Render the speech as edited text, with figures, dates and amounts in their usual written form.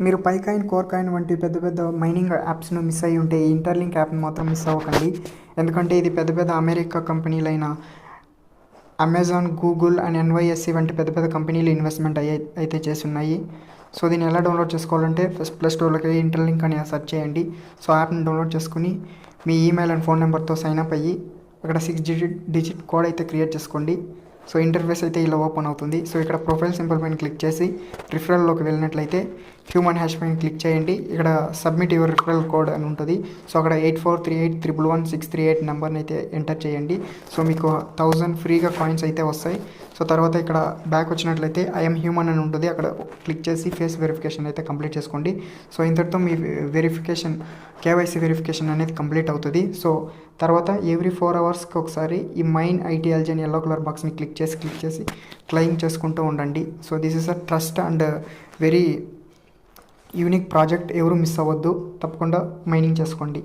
మీరు పైకాయిన్, core coin వంటి పెద్ద పెద్ద మైనింగ్ యాప్స్ను మిస్ అయ్యి ఉంటే ఈ ఇంటర్లింక్ యాప్ని మాత్రం మిస్ అవ్వకండి. ఎందుకంటే ఇది పెద్ద పెద్ద అమెరికా కంపెనీలైన అమెజాన్, గూగుల్ అండ్ ఎన్వైఎస్సి వంటి పెద్ద పెద్ద కంపెనీలు ఇన్వెస్ట్మెంట్ అయితే చేసి ఉన్నాయి. సో దీన్ని ఎలా డౌన్లోడ్ చేసుకోవాలంటే ఫస్ట్ ప్లే స్టోర్లోకి ఇంటర్లింక్ అని సెర్చ్ చేయండి. సో యాప్ని డౌన్లోడ్ చేసుకుని మీ ఈమెయిల్ అండ్ ఫోన్ నెంబర్తో సైన్అప్ అయ్యి అక్కడ 6 డిజిట్ కోడ్ అయితే క్రియేట్ చేసుకోండి. సో ఇంటర్ఫేస్ అయితే ఇలా ఓపెన్ అవుతుంది. సో ఇక్కడ ప్రొఫైల్ సింబల్ పైన క్లిక్ చేసి రిఫరల్లోకి వెళ్ళినట్లయితే హ్యూమన్ హ్యాష్ పైన క్లిక్ చేయండి. ఇక్కడ సబ్మిట్ యువర్ రిఫరల్ కోడ్ అని ఉంటుంది. సో అక్కడ 8438111638 నెంబర్ని అయితే ఎంటర్ చేయండి. సో మీకు 1000 ఫ్రీగా కాయిన్స్ అయితే వస్తాయి. సో తర్వాత ఇక్కడ బ్యాక్ వచ్చినట్లయితే ఐఎమ్ హ్యూమన్ అని ఉంటుంది. అక్కడ క్లిక్ చేసి ఫేస్ వెరిఫికేషన్ అయితే కంప్లీట్ చేసుకోండి. సో ఇంతటితో మీ వెరిఫికేషన్ కేవైసీ వెరిఫికేషన్ అనేది కంప్లీట్ అవుతుంది. సో తర్వాత ఎవ్రీ 4 అవర్స్కి ఒకసారి ఈ మైన్ ఐటీఎల్జీ అని ఎల్లో కలర్ బాక్స్ని క్లిక్ చేసి క్లెయిమ్ చేసుకుంటూ ఉండండి. So this is a trust and very unique project. ఎవరు మిస్ అవ్వద్దు, తప్పకుండా మైనింగ్ చేసుకోండి.